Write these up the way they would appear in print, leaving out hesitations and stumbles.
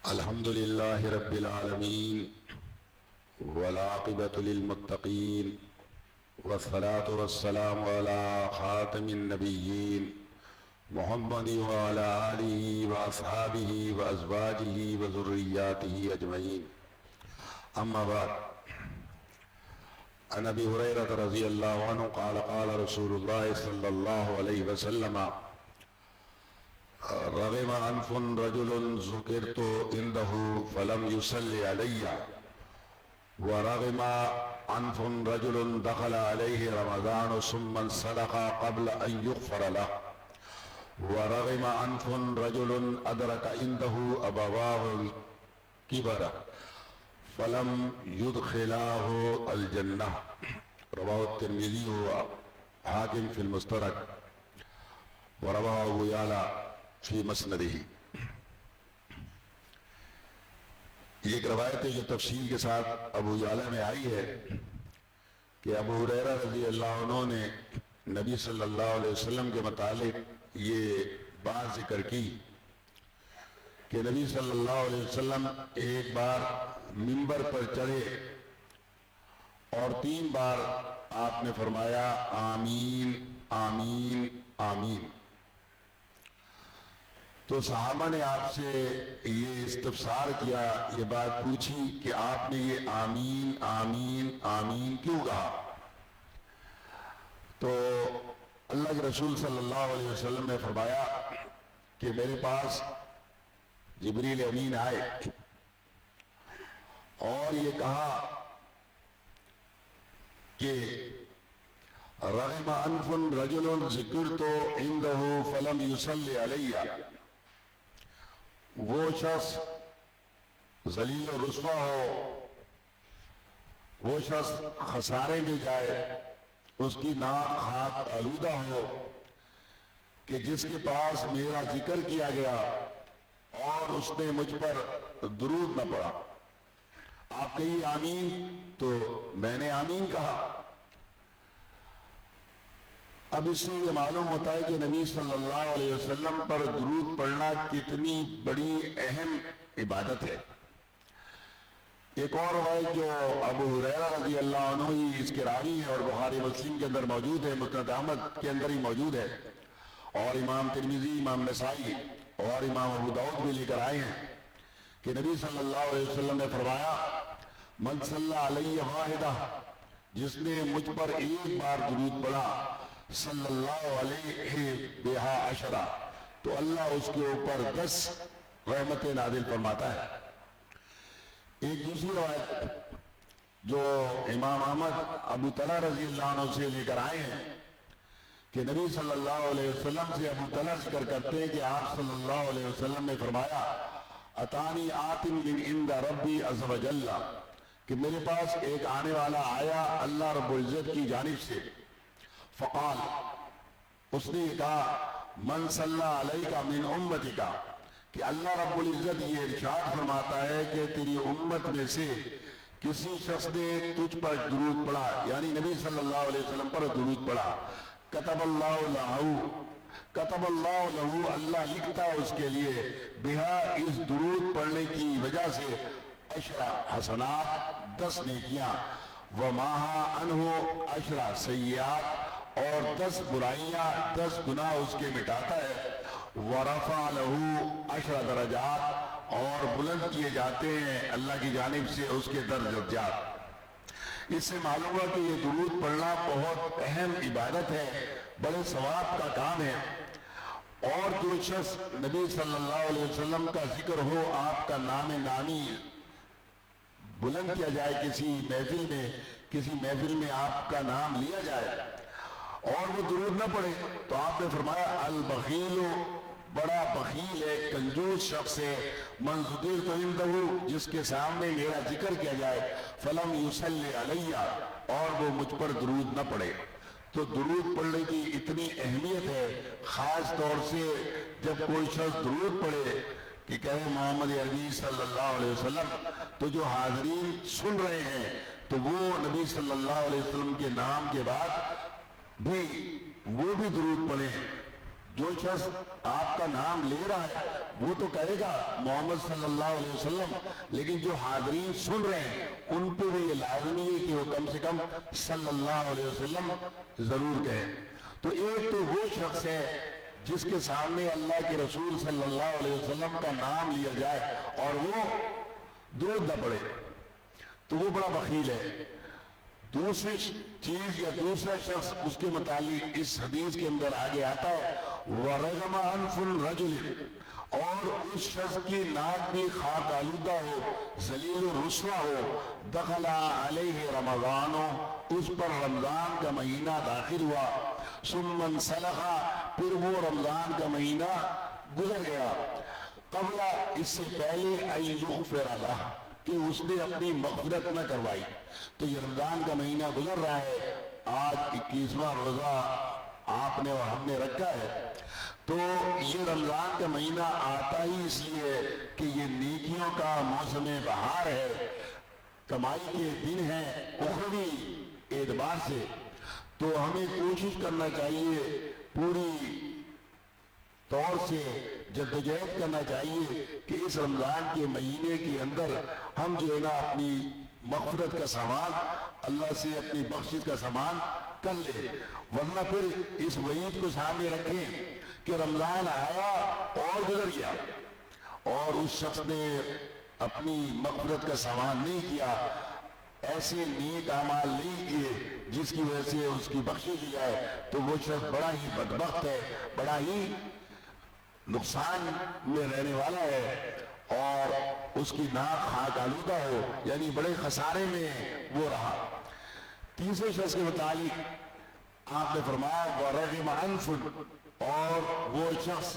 الحمد لله رب العالمين والعاقبة للمتقين والصلاة والسلام على خاتم النبيين محمد وعلى آله وأصحابه وأزواجه وذرياته أجمعين. أما بعد، عن أبي هريرة رضي الله عنه قال قال رسول الله صلى الله عليه وسلم: رغم أنف رجل ذكرت عنده فلم يصلي علي، ورغم أنف رجل دخل عليه رمضان ثم انسلخ قبل أن يغفر له، ورغم أنف رجل أدرك عنده أبواه الكبر فلم يدخلاه الجنة. رواه الترمذي وحاكم في المستدرك، ورواه أبو يعلى فی مسندہ. یہ ایک روایت ہے جو تفصیل کے ساتھ ابو یعلا میں آئی ہے کہ ابو ہریرہ رضی اللہ عنہ نے نبی صلی اللہ علیہ وسلم کے متعلق یہ بات ذکر کی کہ نبی صلی اللہ علیہ وسلم ایک بار منبر پر چڑھے اور 3 بار آپ نے فرمایا آمین آمین آمین. تو صحابہ نے آپ سے یہ استفسار کیا، یہ بات پوچھی کہ آپ نے یہ آمین آمین آمین کیوں کہا؟ تو اللہ کے رسول صلی اللہ علیہ وسلم نے فرمایا کہ میرے پاس جبریل امین آئے اور یہ کہا کہ رغم انف رجل ذکرت عنده فلم يصلي علی، وہ شخص ذلیل و رسوا ہو، وہ شخص خسارے میں جائے، اس کی ناک خاک آلودہ ہو کہ جس کے پاس میرا ذکر کیا گیا اور اس نے مجھ پر درود نہ پڑا. آپ کہیے آمین، تو میں نے آمین کہا. اب اس سے یہ معلوم ہوتا ہے کہ نبی صلی اللہ علیہ وسلم پر درود پڑھنا کتنی بڑی اہم عبادت ہے. ایک اور روایت جو ابو ہریرہ رضی اللہ عنہ ہی اس کے راوی ہے اور بخاری مسلم کے اندر موجود ہے، مسند احمد کے اندر ہی موجود ہے، اور امام ترمذی، امام نسائی اور امام ابو داؤد بھی لے کر آئے ہیں کہ نبی صلی اللہ علیہ وسلم نے فرمایا: من صلی علیہ واحدہ، جس نے مجھ پر ایک بار درود پڑھا، صلی اللہ علیہ بہا عشرہ، تو اللہ اس کے اوپر 10 رحمتیں نازل فرماتا ہے. ایک دوسری روایت جو امام احمد ابو طلحہ رضی اللہ عنہ سے لے کر آئے ہیں کہ نبی صلی اللہ علیہ وسلم سے ابو طلحہ ذکر کرتے ہیں کہ آپ صلی اللہ علیہ وسلم نے فرمایا: اتانی آتم من عند ربی عز و جل، کہ میرے پاس ایک آنے والا آیا اللہ رب العزت کی جانب سے. فقال، اس نے کہا: من صلی علیک من امتک، کہ اللہ رب العزت یہ ارشاد فرماتا ہے کہ تیری امت میں سے کسی شخص نے تجھ پر درود پڑھا، یعنی نبی صلی اللہ علیہ وسلم پر درود پڑھا، کتب اللہ لہو، اللہ لکھتا ہے اس کے لیے، بہا، اس درود پڑھنے کی وجہ سے، 10 حسنات، 10 نیکیاں، وماہا عنہ 10 سیئات، اور 10 برائیاں، 10 گناہ اس کے مٹاتا ہے. ورفع لہو 10 درجات، اور بلند کیے جاتے ہیں اللہ کی جانب سے اس کے درجات. اس سے معلوم ہوا کہ یہ درود پڑھنا بہت اہم عبادت ہے، بڑے ثواب کا کام ہے. اور جو شخص نبی صلی اللہ علیہ وسلم کا ذکر ہو، آپ کا نام نامی بلند کیا جائے کسی محفل میں آپ کا نام لیا جائے اور وہ درود نہ پڑھے، تو آپ نے فرمایا: البخیل، بڑا بخیل ہے، کنجوس شخص ہے، من ذکرت عنده، جس کے سامنے میرا ذکر کیا جائے، فلم یصلی علی، اور وہ مجھ پر درود نہ پڑھے. تو درود پڑھنے کی اتنی اہمیت ہے، خاص طور سے جب کوئی شخص درود پڑھے کہ کہے محمد عربی صلی اللہ علیہ وسلم، تو جو حاضرین سن رہے ہیں تو وہ نبی صلی اللہ علیہ وسلم کے نام کے بعد بھی وہ بھی درود پڑھیں جو شخص آپ کا نام لے رہا ہے وہ تو کہے گا محمد صلی اللہ علیہ وسلم، لیکن جو حاضرین سن رہے ہیں ان پہ بھی یہ لازمی ہے کہ وہ کم سے کم صلی اللہ علیہ وسلم ضرور کہیں۔ تو ایک تو وہ شخص ہے جس کے سامنے اللہ کے رسول صلی اللہ علیہ وسلم کا نام لیا جائے اور وہ درود نہ پڑے تو وہ بڑا بخیل ہے۔ دوسری چیز یا دوسرا شخص اس کے متعلق اس حدیث کے اندر آگے آتا ہے وَرَغَمَ أَنْفُ الرَّجُلِ، اور اس شخص کی ناک بھی خاک آلودہ ہو، ذلیل و رسوا ہو، دخل علیہ رمضان، اس پر رمضان کا مہینہ داخل ہوا، ثم انسلخ، پھر وہ رمضان کا مہینہ گزر گیا، قبل اس سے پہلے ان یغفر لہ، کہ اس نے اپنی مغفرت نہ کروائی۔ تو یہ رمضان کا مہینہ گزر رہا ہے، آج 21واں روزہ آپ نے اور ہم نے رکھا ہے، تو یہ رمضان کا مہینہ آتا ہی اس لیے کہ یہ نیکیوں کا موسم بہار ہے، کمائی کے دن ہیں اخروی اعتبار سے، تو ہمیں کوشش کرنا چاہیے، پوری طور سے جدوجہد کرنا چاہیے کہ اس رمضان کے مہینے کے اندر ہم جو ہے نا اپنی مغفرت کا سامان، اللہ سے اپنی بخشش کا سامان کر لیں، ورنہ پھر اس وعید کو سامنے رکھیں کہ رمضان آیا اور گزر گیا اور اس شخص نے اپنی مغفرت کا سامان نہیں کیا، ایسے نیک اعمال نہیں کیے جس کی وجہ سے اس کی بخشش دی جائے، تو وہ شخص بڑا ہی بدبخت ہے، بڑا ہی نقصان میں رہنے والا ہے اور اس کی ناک خاک آلودہ ہو، یعنی بڑے خسارے میں وہ رہا۔ تیسرے شخص کے متعلق آپ نے فرمایا وَرَغِمَ أَنْفٌ، اور وہ شخص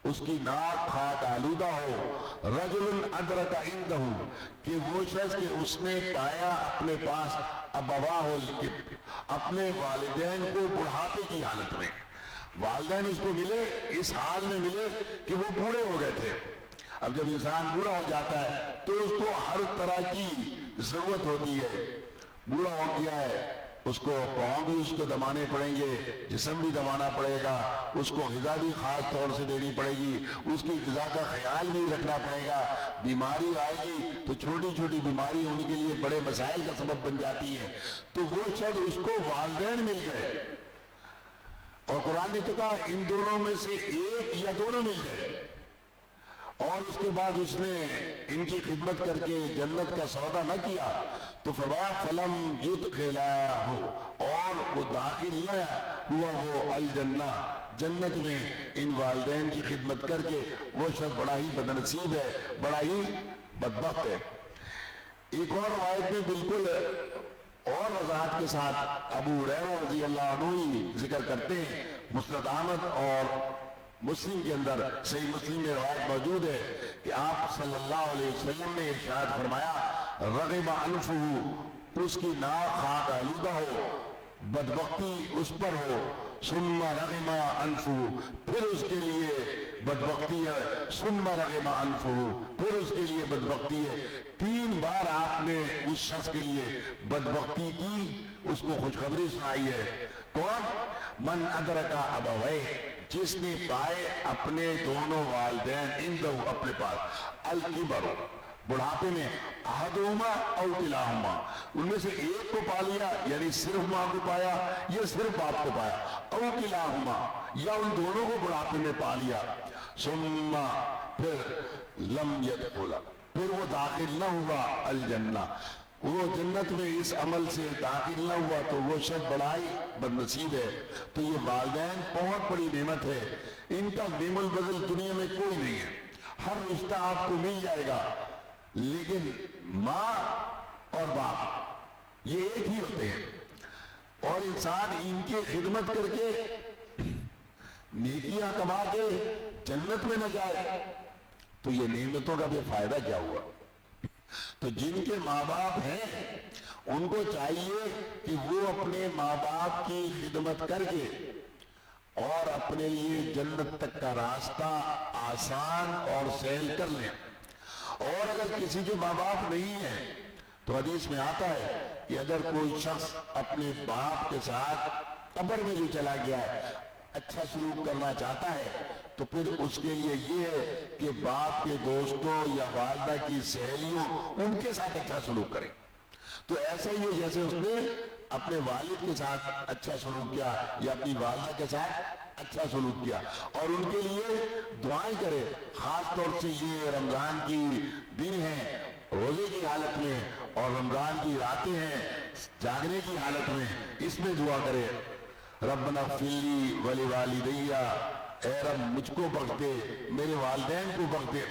اس کی ناک خاک آلودہ ہو، رَجُلٌ أَدْرَكَ عِنْدَهُ، کہ وہ شخص کہ اس نے پایا اپنے پاس أَبَوَاهُ الْكِبْرَ، اپنے والدین کو بڑھاپے کی حالت میں، والدین اس کو ملے اس حال میں ملے کہ وہ بوڑھے ہو گئے تھے۔ اب جب انسان بوڑھا ہو جاتا ہے تو اس کو ہر طرح کی ضرورت ہوتی ہے، بوڑھا ہو گیا ہے، اس کو پاؤں بھی اس کو دمانے پڑیں گے، جسم بھی دمانا پڑے گا، اس کو غذا بھی خاص طور سے دینی پڑے گی، اس کی غذا کا خیال بھی رکھنا پڑے گا، بیماری آئے گی تو چھوٹی چھوٹی بیماری ہونے کے لیے بڑے مسائل کا سبب بن جاتی ہے، تو وہ شخص اس کو والدین مل گئے، اور قرآن نے تو کہا ان دونوں میں سے ایک یا دونوں مل گئے، اور اس کے بعد اس نے ان کی خدمت کر کے جنت کا سودا نہ کیا تو فلم يدخلہ، اور وہ داخل نہ ہوا وہ الجنہ، جنت میں ان والدین کی خدمت کر کے وہ شخص بڑا ہی بدنصیب ہے، بڑا ہی بدبخت ہے۔ ایک اور روایت میں بالکل اور وضاحت کے ساتھ ابو ہریرہ رضی اللہ عنہ ہی ذکر کرتے ہیں، مسند احمد اور مسلم کے اندر، صحیح مسلم میں روایت موجود ہے کہ آپ صلی اللہ علیہ وسلم نے ارشاد فرمایا رغم انفہ، اس کی ناک خاک آلودہ ہو، بدبختی اس پر ہو، ثم رغم انفہ، پھر اس کے لیے بدبختی ہے، ثم رغم انفہ، پھر اس کے لیے بدبختی ہے، 3 بار آپ نے اس شخص کے لیے بدبختی کی، اس کو خوشخبری سنائی ہے۔ کون؟ من ادرک ابویہ، جس نے پائے اپنے دونوں والدین اندہ اپنے پاس، الکبر، بڑھاپے میں، احدہما او کلاہما، ان میں سے ایک کو پا لیا یعنی صرف ماں کو پایا یا صرف باپ کو پایا، او کلاہما، یا ان دونوں کو بڑھاپے میں پا لیا، ثم پھر لم يدخل، پھر وہ داخل نہ ہوا الجنہ، وہ جنت میں اس عمل سے داخل نہ ہوا تو وہ شخص بڑا ہی بدنصیب ہے۔ تو یہ والدین بہت بڑی نعمت ہے، ان کا نعم البدل دنیا میں کوئی نہیں ہے، ہر رشتہ آپ کو مل جائے گا، لیکن ماں اور باپ یہ ایک ہی ہوتے ہیں، اور انسان ان کی خدمت کر کے نیکیاں کما کے جنت میں نہ جائے تو یہ نعمتوں کا بھی فائدہ کیا ہوا؟ تو جن کے ماں باپ ہیں ان کو چاہیے کہ وہ اپنے ماں باپ کی خدمت کر کے اور اپنے لیے جنت تک کا راستہ آسان اور سہل کر لیں، اور اگر کسی کے ماں باپ نہیں ہیں تو حدیث میں آتا ہے کہ اگر کوئی شخص اپنے باپ کے ساتھ قبر میں جو چلا گیا ہے اچھا سلوک کرنا چاہتا ہے تو پھر اس کے لیے یہ ہے کہ باپ کے دوستوں یا والدہ کی سہیلیوں ان کے ساتھ اچھا سلوک کرے. تو ایسا ہی ہے جیسے اس نے اپنے والد کے ساتھ اچھا سلوک کیا یا اپنی والدہ کے ساتھ اچھا سلوک کیا اور ان کے لیے دعائیں کرے. خاص طور سے یہ رمضان کی دن ہے روزے کی حالت میں اور رمضان کی راتیں ہیں جاگنے کی حالت میں, اس میں دعا کرے ربنا اغفر لی ولوالدی, اے رب مجھ کو بخش دے میرے والدین کو بخش دے,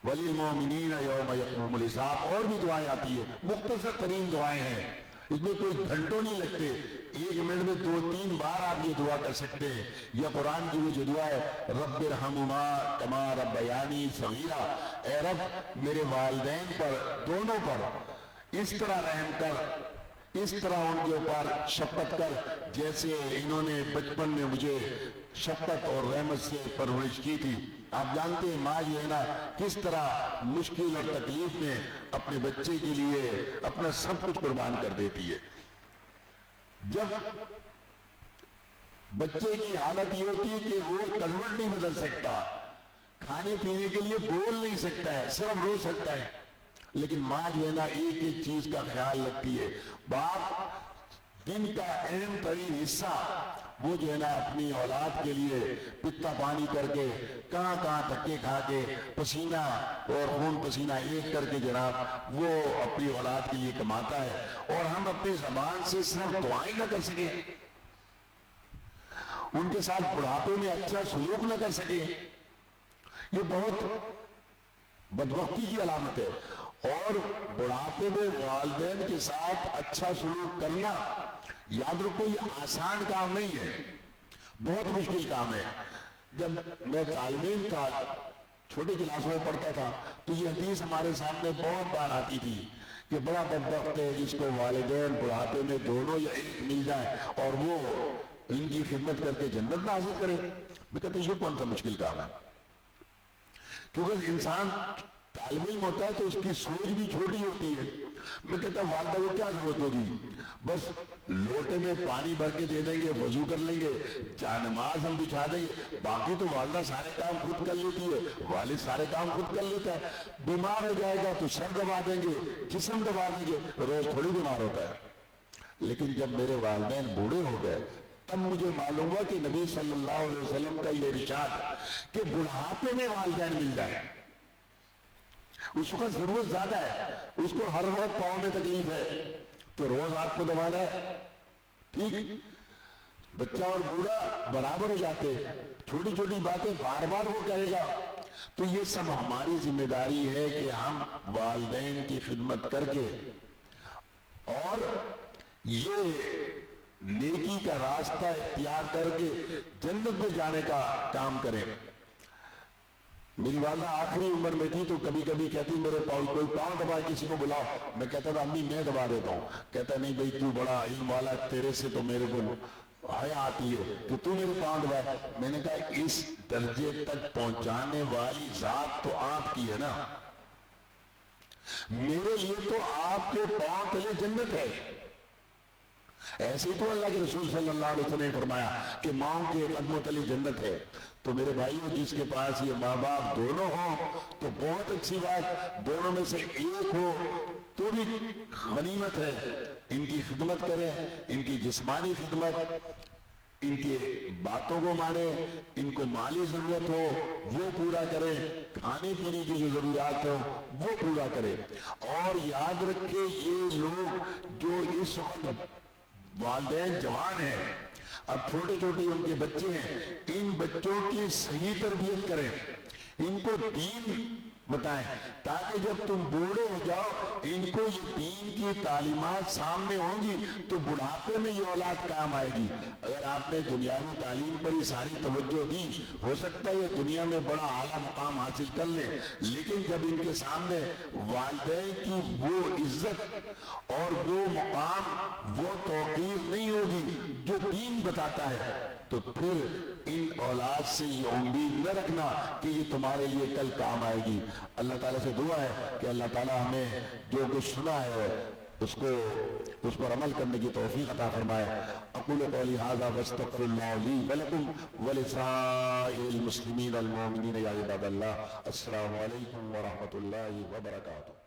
وللمؤمنین یوم یقوم الحساب. اور بھی دعائیں آتی ہیں, مختصر ترین دعائیں ہیں, اس میں کوئی گھنٹوں نہیں لگتے, 1 منٹ میں 2-3 بار آپ یہ دعا کر سکتے ہیں. یا قرآن کی وہ جو دعا ہے رب ارحمہما کما ربیانی صغیرا, اے رب میرے والدین پر دونوں پر اس طرح رحم کر, اس طرح ان کے اوپر شفقت کر جیسے انہوں نے بچپن میں مجھے شفقت اور رحمت سے پرورش کی تھی. آپ جانتے ہیں ماں جو ہے نا کس طرح مشکل اور تکلیف میں اپنے بچے کے لیے اپنا سب کچھ قربان کر دیتی ہے. جب بچے کی حالت یہ ہوتی ہے کہ وہ کروٹ نہیں بدل سکتا, کھانے پینے کے لیے بول نہیں سکتا ہے, صرف رو سکتا ہے, لیکن ماں جو ہے نا ایک ایک چیز کا خیال رکھتی ہے. باپ دن کا اہم ترین حصہ وہ جو ہے نا اپنی اولاد کے لیے پتا پانی کر کے کہاں کہاں دھکے کھا کے پسینہ اور خون پسینہ ایک کر کے جناب وہ اپنی اولاد کے لیے کماتا ہے, اور ہم اپنی زبان سے صرف دعائیں نہ کر سکیں, ان کے ساتھ بڑھاپے میں اچھا سلوک نہ کر سکیں, یہ بہت بدبختی کی علامت ہے. اور بڑھاپے میں والدین کے ساتھ اچھا سلوک کرنا یاد رکھو یہ آسان کام نہیں ہے, بہت مشکل کام ہے. جب میں طالب علم کا چھوٹے کلاسوں میں پڑھتا تھا تو یہ حدیث ہمارے سامنے بہت بار آتی تھی کہ بڑا بدبخت ہے جس کو والدین بڑھاپے میں دونوں یا ایک مل جائے اور وہ ان کی خدمت کر کے جنت نہ حاصل کرے. میں کہتا ہوں یہ کون سا مشکل کام ہے, کیونکہ انسان طالب علم ہوتا ہے تو اس کی سوچ بھی چھوٹی ہوتی ہے. میں کہتا ہوں والدہ کو کیا ضرورت ہوگی, بس لوٹے میں پانی بھر کے دے دیں گے, وضو کر لیں گے, نماز ہم بچھا دیں گے, باقی تو والدہ سارے کام خود کر لیتی ہے, والد سارے کام خود کر لیتا ہے. بیمار ہو جائے گا تو سر دبا دیں گے, جسم دبا دیں گے, روز تھوڑی بیمار ہوتا ہے. لیکن جب میرے والدین بوڑھے ہو گئے تب مجھے معلوم ہوا کہ نبی صلی اللہ علیہ وسلم کا یہ ارشاد کہ بڑھاپے میں والدین مل جائیں, اس کو ضرورت زیادہ ہے, اس کو ہر وقت پاؤں میں تکلیف ہے تو روز آپ کو دبانا ہے, ٹھیک, بچہ اور بوڑھا برابر ہو جاتے, چھوٹی چھوٹی باتیں بار بار وہ کہے گا. تو یہ سب ہماری ذمہ داری ہے کہ ہم والدین کی خدمت کر کے اور یہ نیکی کا راستہ اختیار کر کے جنت میں جانے کا کام کریں. میری والدہ آخری عمر میں تھی تو کبھی کبھی کہتی میرے کوئی پاؤں دبائے کسی کو بلاؤ, میں کہتا تھا امی میں دبا دیتا ہوں. کہتا نہیں بھائی تو بڑا علم والا, تیرے سے تو میرے کو حیا آتی ہے کہ تو میرے پاؤں دبائے. میں نے کہا اس درجے تک پہنچانے والی ذات تو آپ کی ہے نا, میرے لیے تو آپ کے پاؤں تلے جنت ہے. ایسے ہی تو اللہ کے رسول صلی اللہ علیہ وسلم نے فرمایا کہ ماں کے قدموں تلے جنت ہے. تو میرے بھائیوں جس کے پاس یہ ماں باپ دونوں ہوں تو بہت اچھی بات, دونوں میں سے ایک ہو تو بھی غنیمت ہے. ان کی خدمت کریں, ان کی جسمانی خدمت, ان کی باتوں کو مانے, ان کو مالی ضرورت ہو وہ پورا کریں, کھانے پینے کی جو ضروریات ہو وہ پورا کریں. اور یاد رکھیں یہ لوگ جو اس وقت والدین جوان ہیں, اب چھوٹے چھوٹے ان کے بچے ہیں, ان بچوں کی صحیح تربیت کریں, ان کو دین بتائیں تاکہ جب تم بوڑھے ہو جاؤ ان کو یہ دین کی تعلیمات سامنے ہوں گی تو بڑھاپے میں یہ اولاد کام آئے گی. اگر آپ نے دنیاوی تعلیم پر یہ ساری توجہ دی ہو سکتا ہے یہ دنیا میں بڑا اعلیٰ مقام حاصل کر لیں, لیکن جب ان کے سامنے والدین کی وہ عزت اور وہ مقام وہ توقیر نہیں ہوگی جو دین بتاتا ہے تو پھر ان اولاد سے یہ امید نہ رکھنا کہ یہ تمہارے لیے کل کام آئے گی. اللہ تعالیٰ سے دعا ہے کہ اللہ تعالیٰ ہمیں جو کچھ سنا ہے اس پر عمل کرنے کی توفیق عطا فرمائے. اقول قولی ھذا واستغفر اللہ لی ولکم ولسائر المسلمین المؤمنین یا عباد اللہ. السلام علیکم ورحمۃ اللہ وبرکاتہ.